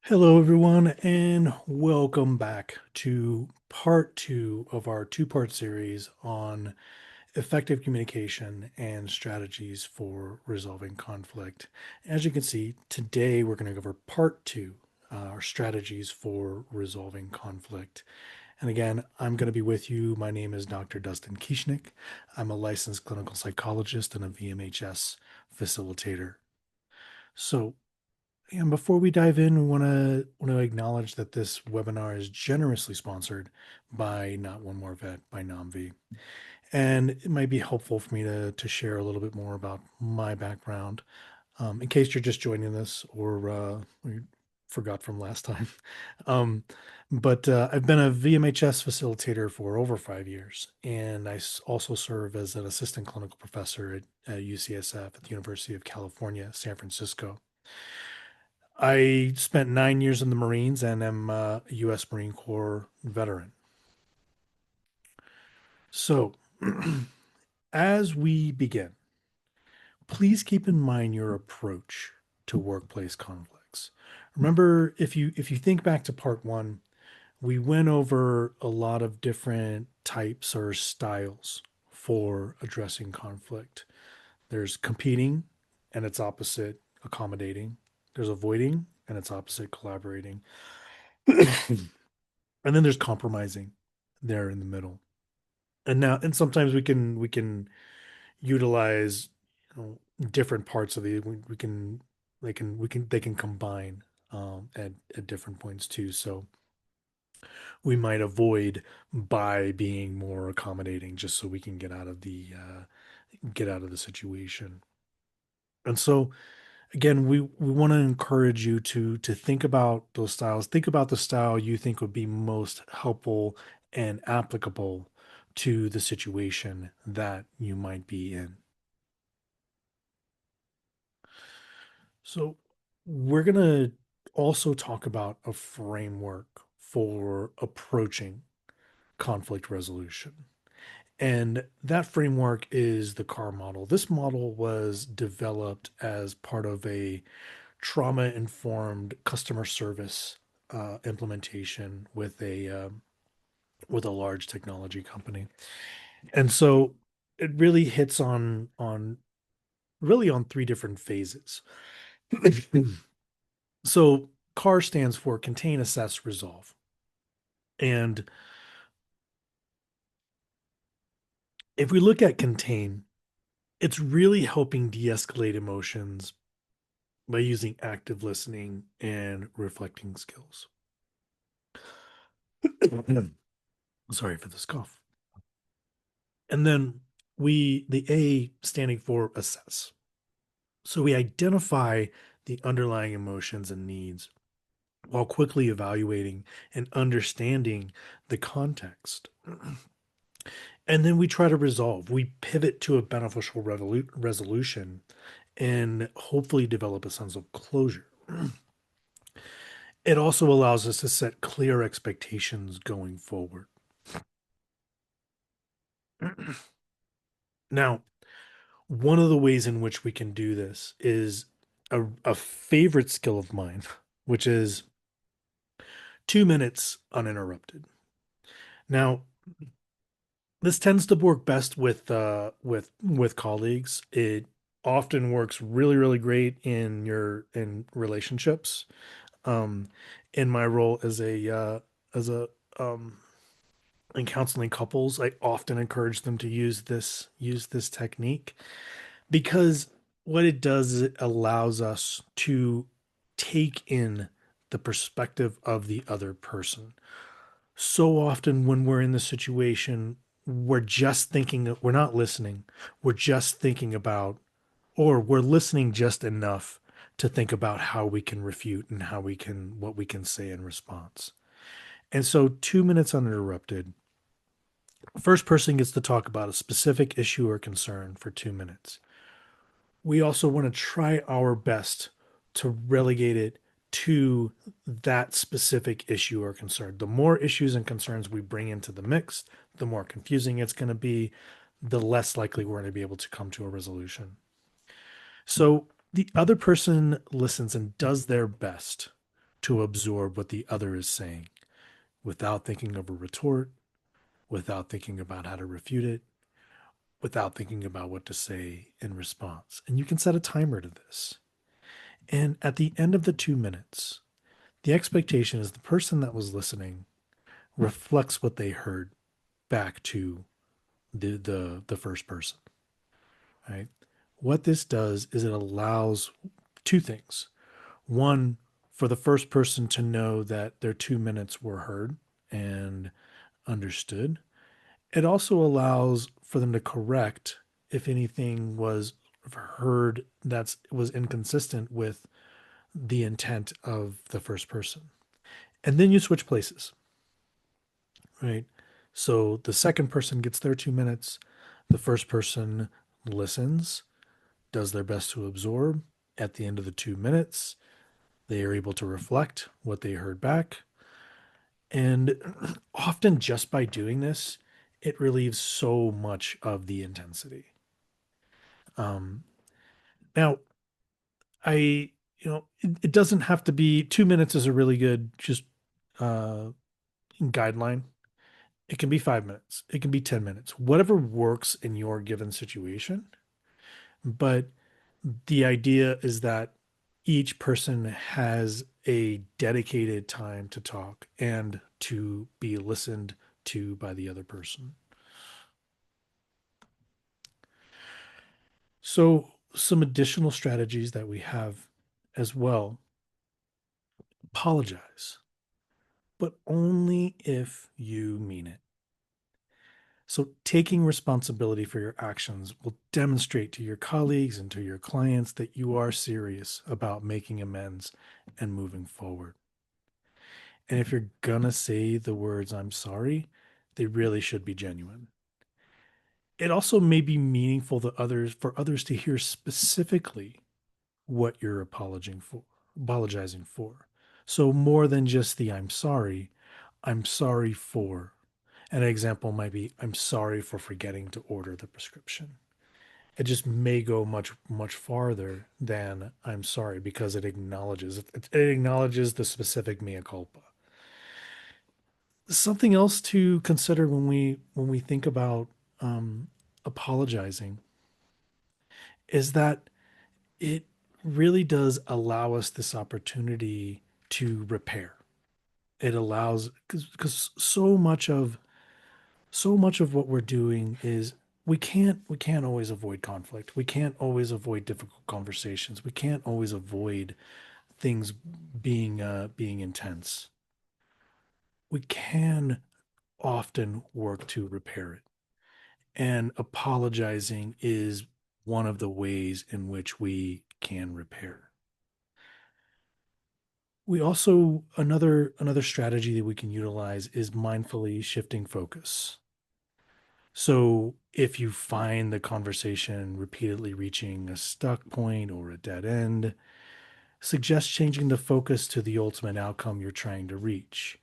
Hello, everyone, and welcome back to part two of our two-part series on effective communication and strategies for resolving conflict. As you can see, today we're going to cover part two, our strategies for resolving conflict. And again, I'm going to be with you. My name is Dr. Dustin Kieschnick. I'm a licensed clinical psychologist and a VMHS facilitator. So, and before we dive in, we want to acknowledge that this webinar is generously sponsored by Not One More Vet by NOMV. And it might be helpful for me to share a little bit more about my background in case you're just joining this or you forgot from last time. Um, but I've been a VMHS facilitator for over 5 years, and also serve as an assistant clinical professor at UCSF at the University of California, San Francisco. I spent 9 years in the Marines and am a U.S. Marine Corps veteran. So, as we begin, please keep in mind your approach to workplace conflicts. Remember, if you think back to part one, we went over a lot of different types or styles for addressing conflict. There's competing and its opposite, accommodating. There's avoiding and its opposite, collaborating. And then there's compromising there in the middle. And sometimes we can utilize, different parts of we can they can combine at different points too. So we might avoid by being more accommodating just so we can get out of the situation. And so again, we want to encourage you to think about those styles. Think about the style you think would be most helpful and applicable to the situation that you might be in. So we're going to also talk about a framework for approaching conflict resolution. And that framework is the CAR model. This model was developed as part of a trauma informed customer service implementation with a large technology company. And so it really hits on really on three different phases. So CAR stands for contain, assess, resolve. And if we look at contain, it's really helping de-escalate emotions by using active listening and reflecting skills. Sorry for this cough. And then the A standing for assess. So we identify the underlying emotions and needs while quickly evaluating and understanding the context. And then we try to resolve. We pivot to a beneficial resolution and hopefully develop a sense of closure. It also allows us to set clear expectations going forward. Now, one of the ways in which we can do this is a favorite skill of mine, which is 2 minutes uninterrupted. Now, this tends to work best with colleagues. It often works really great in relationships. Um, in my role as a in counseling couples, I often encourage them to use this technique because what it does is it allows us to take in the perspective of the other person. So often when we're in the situation, we're just thinking, we're not listening. We're just thinking about, or we're listening just enough to think about how we can refute and what we can say in response. And so 2 minutes uninterrupted, first person gets to talk about a specific issue or concern for 2 minutes. We also want to try our best to relegate it to that specific issue or concern. The more issues and concerns we bring into the mix, the more confusing it's going to be, the less likely we're going to be able to come to a resolution. So the other person listens and does their best to absorb what the other is saying without thinking of a retort, without thinking about how to refute it, without thinking about what to say in response. And you can set a timer to this. And at the end of the 2 minutes, the expectation is the person that was listening reflects what they heard back to the first person, right? What this does is it allows two things. One, for the first person to know that their 2 minutes were heard and understood. It also allows for them to correct if anything was heard that was inconsistent with the intent of the first person. And then you switch places, right? So the second person gets their 2 minutes. The first person listens, does their best to absorb. At the end of the 2 minutes, they are able to reflect what they heard back. And often, just by doing this, it relieves so much of the intensity. Um, Now, it doesn't have to be 2 minutes is a really good just uh, guideline. It can be 5 minutes, it can be 10 minutes, whatever works in your given situation. But the idea is that each person has a dedicated time to talk and to be listened to by the other person. So, some additional strategies that we have as well: apologize, but only if you mean it. So, taking responsibility for your actions will demonstrate to your colleagues and to your clients that you are serious about making amends and moving forward. And if you're gonna say the words, I'm sorry, they really should be genuine. It also may be meaningful to others for others to hear specifically what you're apologizing for. So more than just the I'm sorry for. An example might be, I'm sorry for forgetting to order the prescription. It just may go much, much farther than I'm sorry because it acknowledges the specific mea culpa. Something else to consider when we think about um, apologizing is that it really does allow us this opportunity to repair. It allows because so much of what we're doing is we can't always avoid conflict. We can't always avoid difficult conversations. We can't always avoid things being intense. We can often work to repair it. And apologizing is one of the ways in which we can repair. We also another strategy that we can utilize is mindfully shifting focus. So if you find the conversation repeatedly reaching a stuck point or a dead end, suggest changing the focus to the ultimate outcome you're trying to reach.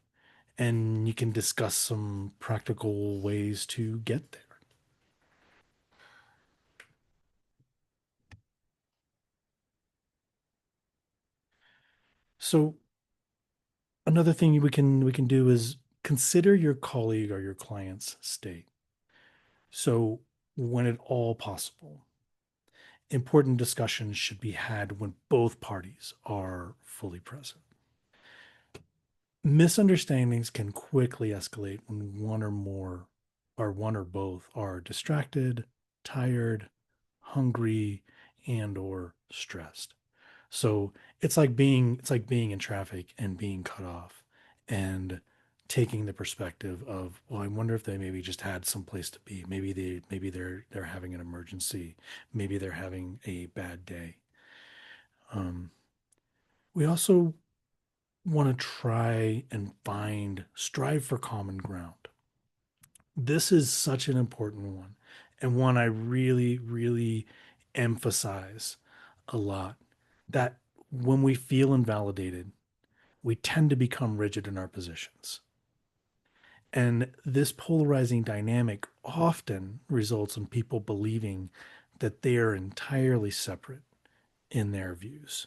And you can discuss some practical ways to get there. So another thing we can do is consider your colleague or your client's state. So when at all possible, important discussions should be had when both parties are fully present. Misunderstandings can quickly escalate when one or both are distracted, tired, hungry, and or stressed. So it's like being in traffic and being cut off and taking the perspective of, well, I wonder if they maybe just had some place to be. Maybe they're having an emergency. Maybe they're having a bad day. Um, we also want to try and strive for common ground. This is such an important one, and one I really, really emphasize a lot, that when we feel invalidated, we tend to become rigid in our positions. And this polarizing dynamic often results in people believing that they are entirely separate in their views,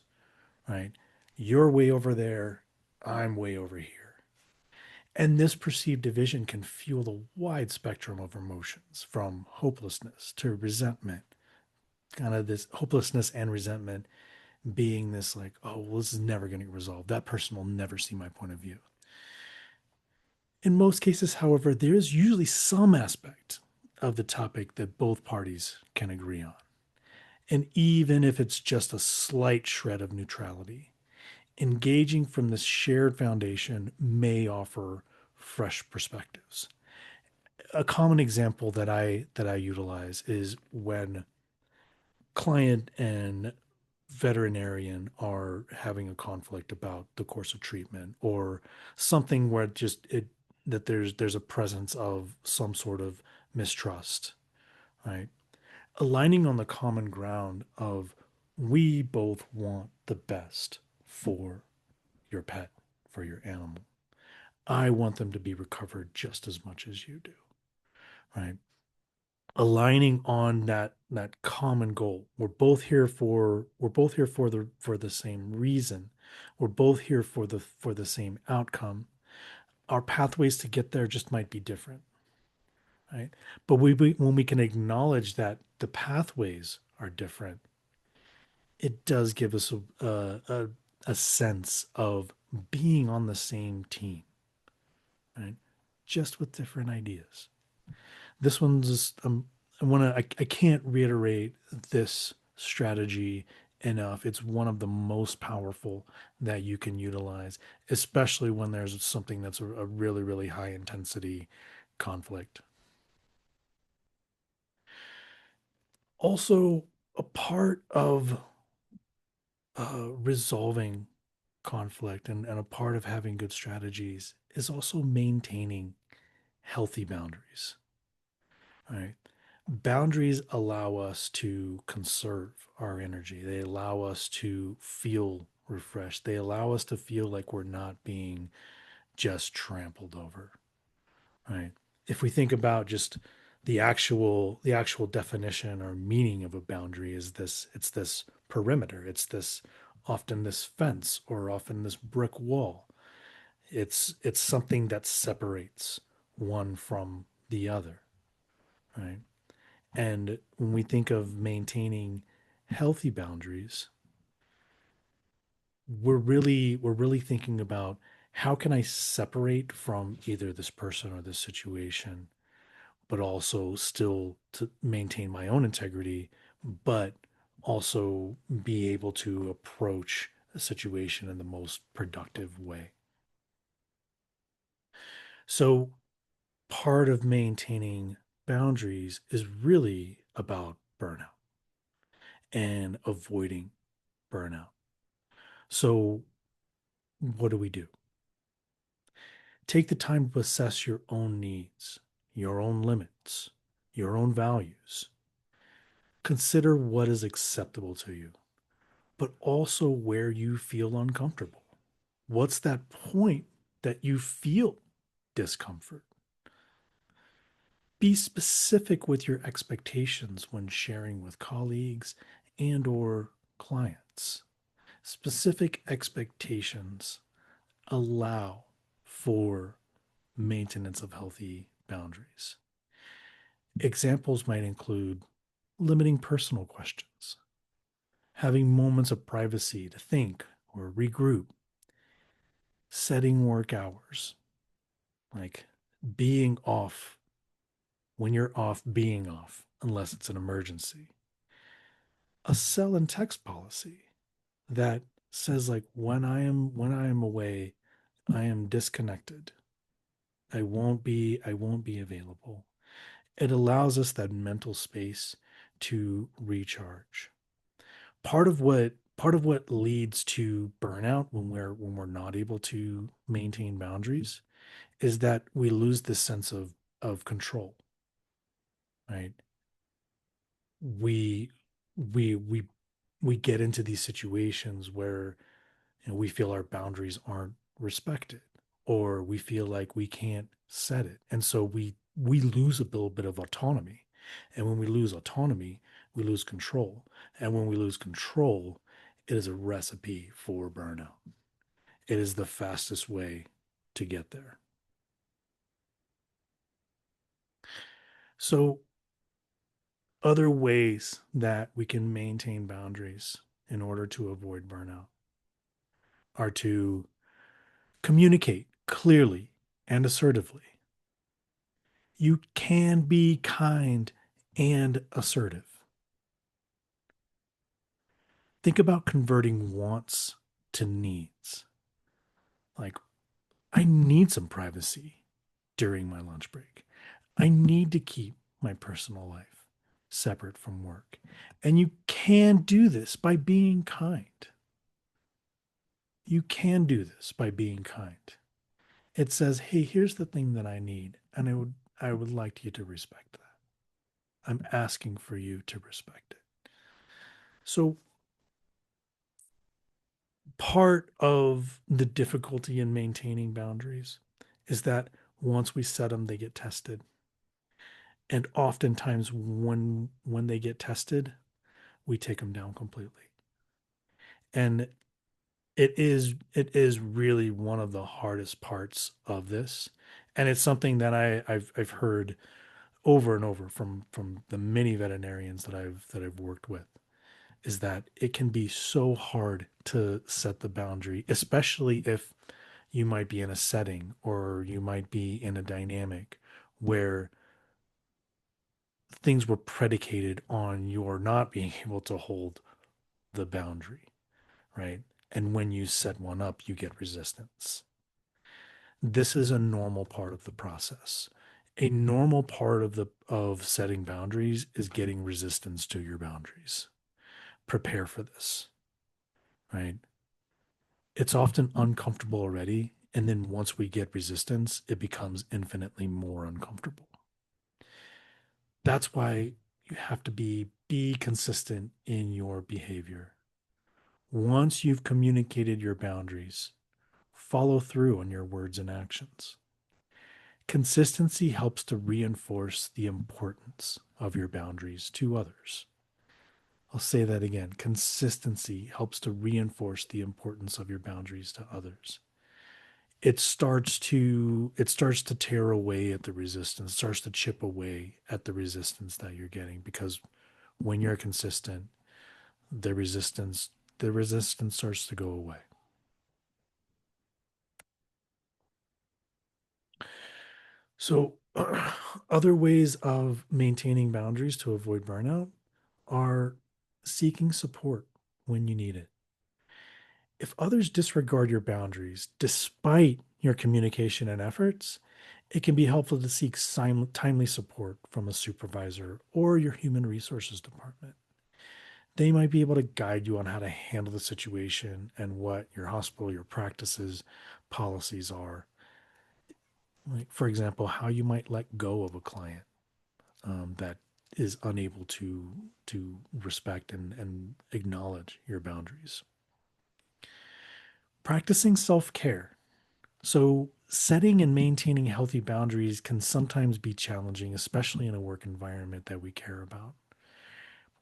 right? You're way over there, I'm way over here. And this perceived division can fuel a wide spectrum of emotions from hopelessness to resentment, kind of this hopelessness and resentment being this like, oh, well, this is never going to get resolved. That person will never see my point of view. In most cases, however, there is usually some aspect of the topic that both parties can agree on. And even if it's just a slight shred of neutrality, engaging from this shared foundation may offer fresh perspectives. A common example that I utilize is when client and veterinarian are having a conflict about the course of treatment or something where that there's a presence of some sort of mistrust, right? Aligning on the common ground of we both want the best for your pet, for your animal. I want them to be recovered just as much as you do, right? Aligning on that common goal. We're both here for the same reason. We're both here for the same outcome. Our pathways to get there just might be different, right? But when we can acknowledge that the pathways are different, it does give us a sense of being on the same team, right? Just with different ideas. This one's just I can't reiterate this strategy enough. It's one of the most powerful that you can utilize, especially when there's something that's a really, really high intensity conflict. Also, a part of resolving conflict and a part of having good strategies is also maintaining healthy boundaries. Right. Boundaries allow us to conserve our energy. They allow us to feel refreshed. They allow us to feel like we're not being just trampled over. Right. If we think about just the actual definition or meaning of a boundary is this, it's this perimeter. It's this often this fence or often this brick wall. It's something that separates one from the other. Right. And when we think of maintaining healthy boundaries, we're really thinking about how can I separate from either this person or this situation, but also still to maintain my own integrity, but also be able to approach a situation in the most productive way. So part of maintaining boundaries is really about burnout and avoiding burnout. So, what do we do? Take the time to assess your own needs, your own limits, your own values. Consider what is acceptable to you, but also where you feel uncomfortable. What's that point that you feel discomfort? Be specific with your expectations when sharing with colleagues and or clients. Specific expectations allow for maintenance of healthy boundaries. Examples might include limiting personal questions, having moments of privacy to think or regroup, setting work hours, like being off when you're off, being off, unless it's an emergency. A cell and text policy that says like when I am away, I am disconnected. I won't be available. It allows us that mental space to recharge. Part of what leads to burnout when we're not able to maintain boundaries is that we lose this sense of control, right? We we we we get into these situations where we feel our boundaries aren't respected or we feel like we can't set it. And so we lose a little bit of autonomy. And when we lose autonomy, we lose control. And when we lose control, it is a recipe for burnout. it is the fastest way to get there. So, other ways that we can maintain boundaries in order to avoid burnout are to communicate clearly and assertively. You can be kind and assertive. Think about converting wants to needs. Like, I need some privacy during my lunch break. I need to keep my personal life separate from work. And you can do this by being kind. You can do this by being kind. It says, "Hey, here's the thing that I need, and I would like you to respect that. I'm asking for you to respect it." So, part of the difficulty in maintaining boundaries is that once we set them, they get tested. And oftentimes when they get tested, we take them down completely. And it is really one of the hardest parts of this. And it's something that I've heard over and over from the many veterinarians that I've worked with, is that it can be so hard to set the boundary, especially if you might be in a setting or you might be in a dynamic where things were predicated on your not being able to hold the boundary, right? And when you set one up, you get resistance. This is a normal part of the process. A normal part of setting boundaries is getting resistance to your boundaries. Prepare for this, right? It's often uncomfortable already, and then once we get resistance, it becomes infinitely more uncomfortable. That's why you have to be consistent in your behavior. Once you've communicated your boundaries, follow through on your words and actions. Consistency helps to reinforce the importance of your boundaries to others. I'll say that again. Consistency helps to reinforce the importance of your boundaries to others. It starts to tear away at the resistance, starts to chip away at the resistance that you're getting, because when you're consistent, the resistance the resistance starts to go away. So, other ways of maintaining boundaries to avoid burnout are seeking support when you need it. If others disregard your boundaries despite your communication and efforts, it can be helpful to seek timely support from a supervisor or your human resources department. They might be able to guide you on how to handle the situation and what your hospital, your practices, policies are. Like, for example, how you might let go of a client that is unable to respect and acknowledge your boundaries. Practicing self-care. So, setting and maintaining healthy boundaries can sometimes be challenging, especially in a work environment that we care about.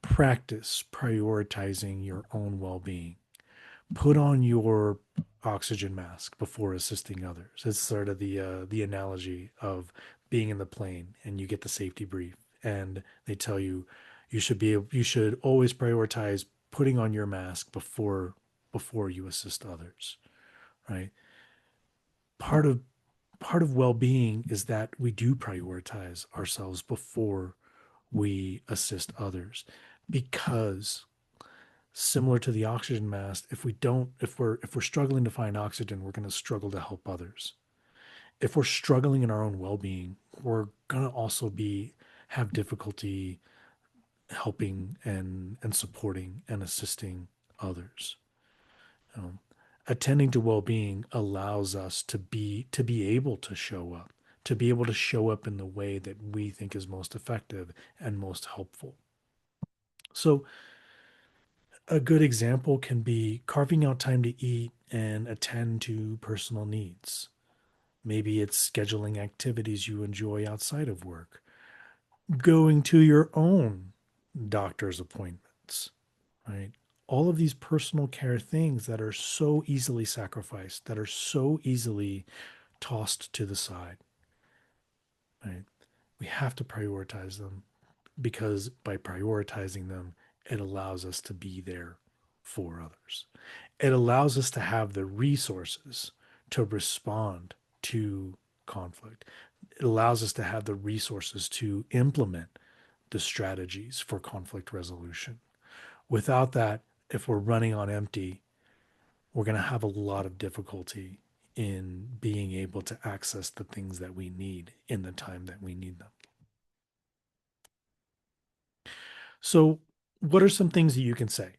Practice prioritizing your own well-being. Put on your oxygen mask before assisting others. It's sort of the analogy of being in the plane and you get the safety brief and they tell you you should always prioritize putting on your mask before you assist others, right? Part of part of well-being is that we do prioritize ourselves before we assist others, because similar to the oxygen mask, if we're struggling to find oxygen, we're going to struggle to help others. If we're struggling in our own well-being, we're going to also be have difficulty helping and supporting and assisting others. um, Attending to well-being allows us to be able to show up, in the way that we think is most effective and most helpful. So a good example can be carving out time to eat and attend to personal needs. Maybe it's scheduling activities you enjoy outside of work, going to your own doctor's appointments, right? All of these personal care things that are so easily sacrificed, that are so easily tossed to the side, right? We have to prioritize them because by prioritizing them, it allows us to be there for others. It allows us to have the resources to respond to conflict. It allows us to have the resources to implement the strategies for conflict resolution. Without that, if we're running on empty, we're going to have a lot of difficulty in being able to access the things that we need in the time that we need them. So, what are some things that you can say?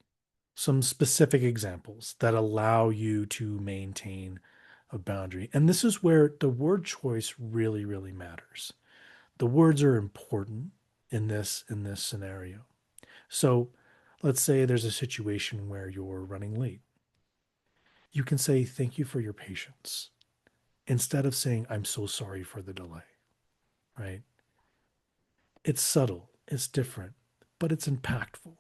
Some specific examples that allow you to maintain a boundary. And this is where the word choice really, really matters. The words are important in this scenario. So, let's say there's a situation where you're running late. You can say thank you for your patience instead of saying I'm so sorry for the delay, right? It's subtle, it's different, but it's impactful.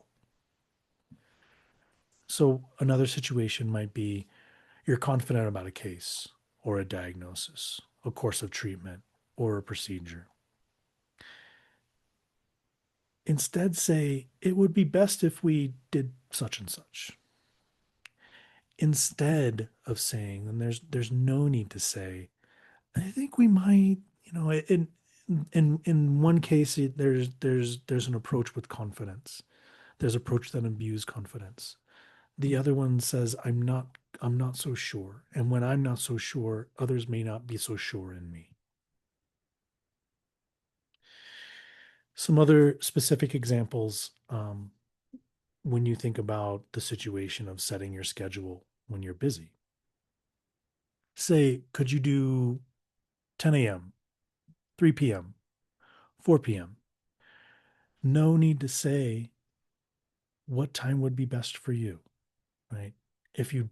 So another situation might be you're confident about a case or a diagnosis, a course of treatment, or a procedure. Instead, say, it would be best if we did such and such. Instead of saying, and there's no need to say, I think we might, in one case, there's an approach with confidence. There's an approach that imbues confidence. The other one says, I'm not so sure. And when I'm not so sure, others may not be so sure in me. Some other specific examples when you think about the situation of setting your schedule when you're busy. Say, could you do 10 a.m., 3 p.m., 4 p.m.? No need to say what time would be best for you, right? If you,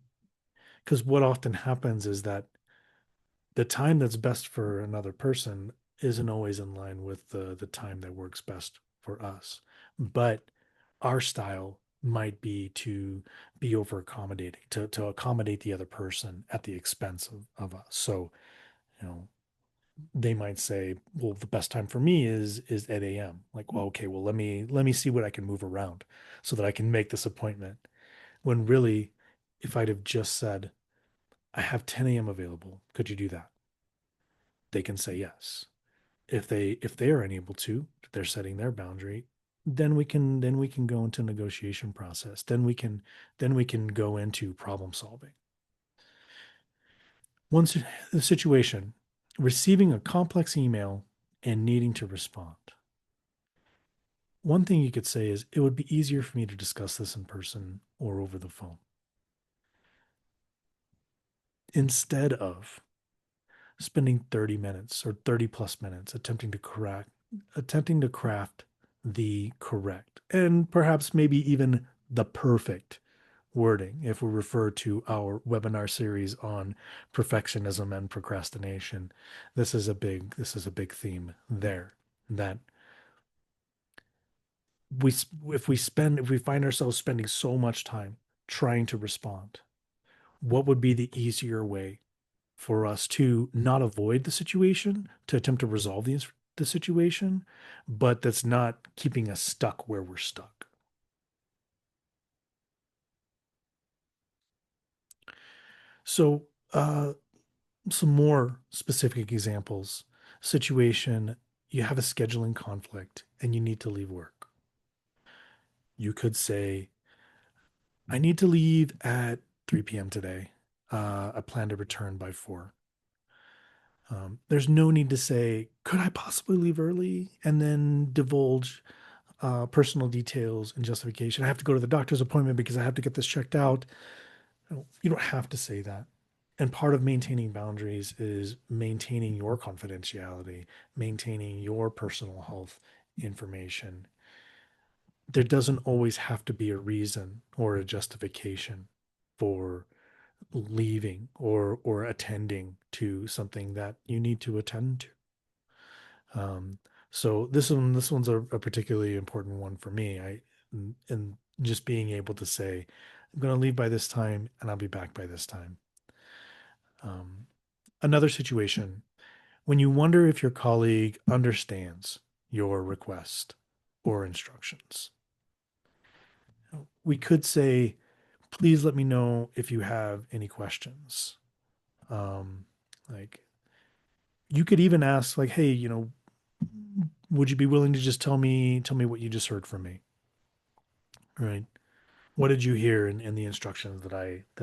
because what often happens is that the time that's best for another person isn't always in line with the time that works best for us. But our style might be over accommodating to accommodate the other person at the expense of us. So, you know, they might say, well, the best time for me is at AM. Like, well, okay, well, let me see what I can move around so that I can make this appointment. When really, if I'd have just said, I have 10 a.m. available, could you do that? They can say yes. If they are unable to, they're setting their boundary, then we can go into negotiation process. Then we can go into problem solving. Once the situation, receiving a complex email and needing to respond. One thing you could say is it would be easier for me to discuss this in person or over the phone instead of spending 30 minutes or 30 plus minutes attempting to craft the correct and perhaps maybe even the perfect wording if we refer to our webinar series on perfectionism and procrastination. This is a big theme there, that we if we find ourselves spending so much time trying to respond, what would be the easier way for us to not avoid the situation, to attempt to resolve the situation, but that's not keeping us stuck where we're stuck. So, some more specific examples. Situation, you have a scheduling conflict and you need to leave work. You could say, I need to leave at 3 p.m. today. I plan to return by 4. There's no need to say, could I possibly leave early and then divulge personal details and justification. I have to go to the doctor's appointment because I have to get this checked out. You don't have to say that. And part of maintaining boundaries is maintaining your confidentiality, maintaining your personal health information. There doesn't always have to be a reason or a justification for leaving or attending to something that you need to attend to. Um, so this one's a particularly important one for me. And Just being able to say, I'm going to leave by this time and I'll be back by this time. Um, Another situation, when you wonder if your colleague understands your request or instructions, we could say, please let me know if you have any questions. Um, like you could even ask, like, hey, would you be willing to just tell me what you just heard from me? Right. What did you hear in the instructions that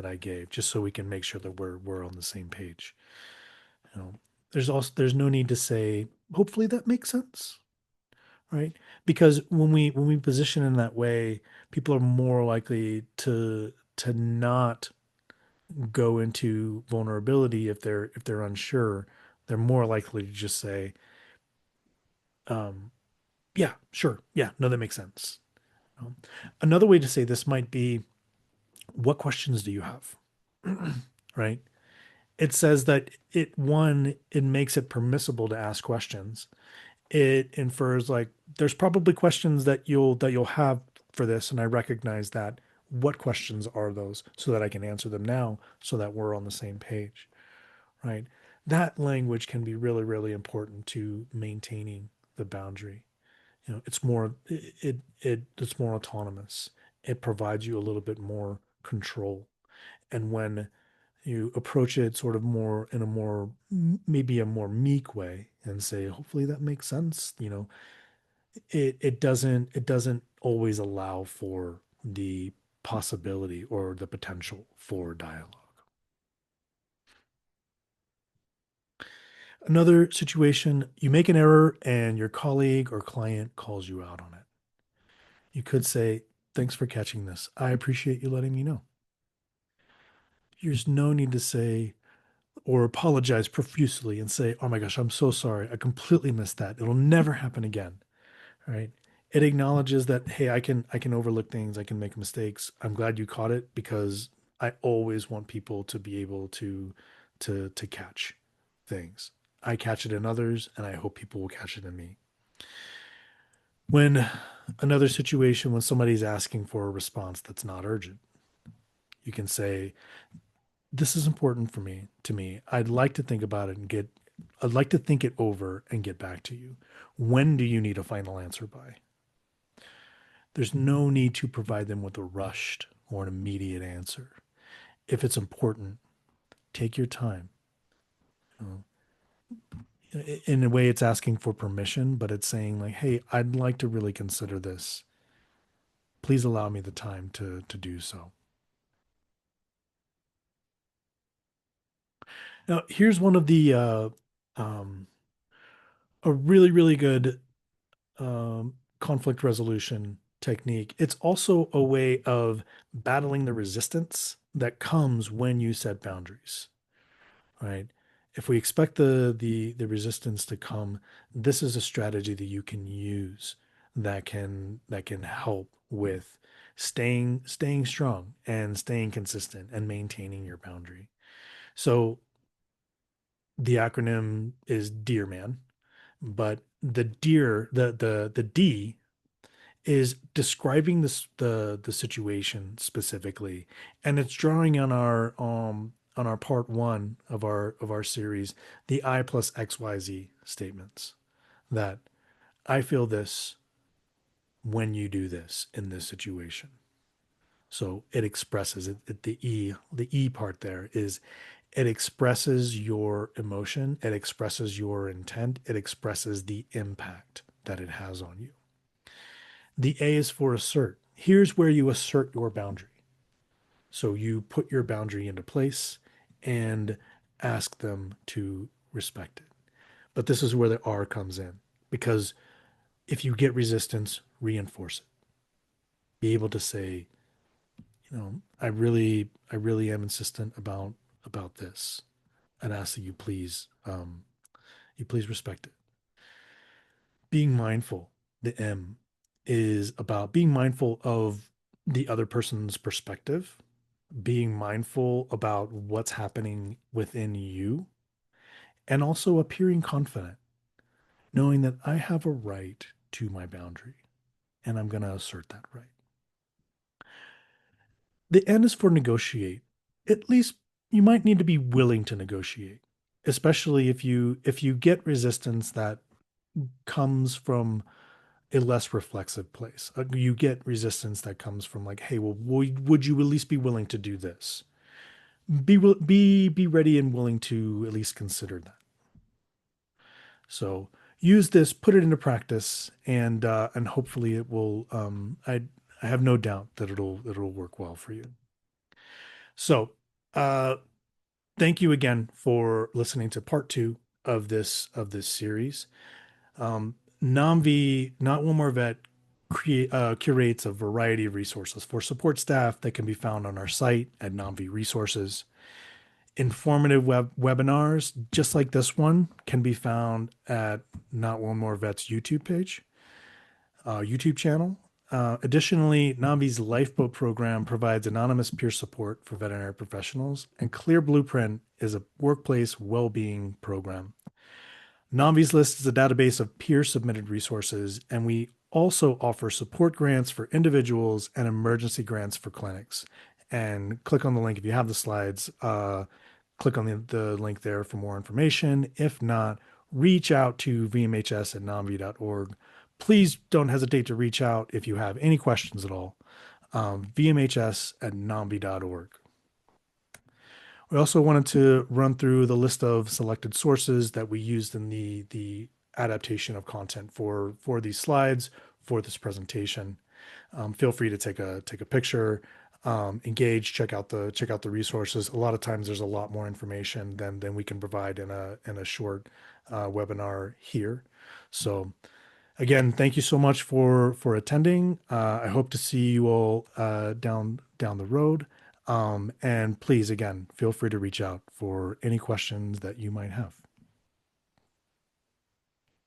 I gave, just so we can make sure that we're on the same page. You know, there's no need to say, hopefully that makes sense, right? Because when we position in that way, people are more likely to not go into vulnerability if they're unsure. They're more likely to just say, um, yeah, sure, yeah, no, that makes sense. Um, Another way to say this might be, what questions do you have? Right? It says that it makes it permissible to ask questions. It infers like there's probably questions that you'll have for this, and I recognize that. What questions are those so that I can answer them now so that we're on the same page, right? That language can be really, really important to maintaining the boundary. It's more autonomous. It provides you a little bit more control. And when you approach it sort of more in a more, maybe a more meek way, and say, hopefully that makes sense, it doesn't always allow for the possibility or the potential for dialogue. Another situation, you make an error and your colleague or client calls you out on it. You could say, thanks for catching this. I appreciate you letting me know. There's no need to say or apologize profusely and say, oh my gosh, I'm so sorry. I completely missed that. It'll never happen again. Right. It acknowledges that, hey, I can overlook things, I can make mistakes. I'm glad you caught it, because I always want people to be able to catch things. I catch it in others, and I hope people will catch it in me. When another situation, when somebody's asking for a response that's not urgent, you can say, this is important for me to me. I'd like to think it over and get back to you. When do you need a final answer by? There's no need to provide them with a rushed or an immediate answer. If it's important, take your time. In a way, it's asking for permission, but it's saying, like, hey, I'd like to really consider this. Please allow me the time to do so. Now, here's one of the um, a really, really good conflict resolution technique. It's also a way of battling the resistance that comes when you set boundaries, right? If we expect the resistance to come, this is a strategy that you can use that can help with staying strong and staying consistent and maintaining your boundary. So the acronym is Dear Man, but the D is describing the situation specifically, and it's drawing on our part one of our series, the I plus XYZ statements, that I feel this when you do this in this situation. So it expresses the E part there is, it expresses your emotion, it expresses your intent, it expresses the impact that it has on you. The A is for assert. Here's where you assert your boundary. So you put your boundary into place and ask them to respect it. But this is where the R comes in, because if you get resistance, reinforce it. Be able to say, I really am insistent about this, and ask that you please respect it. Being mindful, the M, is about being mindful of the other person's perspective, being mindful about what's happening within you, and also appearing confident, knowing that I have a right to my boundary and I'm going to assert that right. The N is for negotiate. At least you might need to be willing to negotiate, especially if you get resistance that comes from a less reflexive place. You get resistance that comes from like, hey, well, would you at least be willing to do this? Be ready and willing to at least consider that. So use this, put it into practice, and hopefully it will. I have no doubt that it'll work well for you. So uh, thank you again for listening to part two of this series. NOMV, Not One More Vet, curates a variety of resources for support staff that can be found on our site at NOMV Resources. Informative webinars, just like this one, can be found at Not One More Vet's YouTube channel. Additionally, NAMV's Lifeboat program provides anonymous peer support for veterinary professionals, and Clear Blueprint is a workplace well-being program. NAMV's list is a database of peer-submitted resources, and we also offer support grants for individuals and emergency grants for clinics. And click on the link if you have the slides. Click on the link there for more information. If not, reach out to VMHS at nomv.org. Please don't hesitate to reach out if you have any questions at all. VMHS at nomv.org. We also wanted to run through the list of selected sources that we used in the adaptation of content for these slides for this presentation. Feel free to take a picture, engage, check out the resources. A lot of times there's a lot more information than we can provide in a short webinar here. So again, thank you so much for attending. I hope to see you all down the road. And please, again, feel free to reach out for any questions that you might have.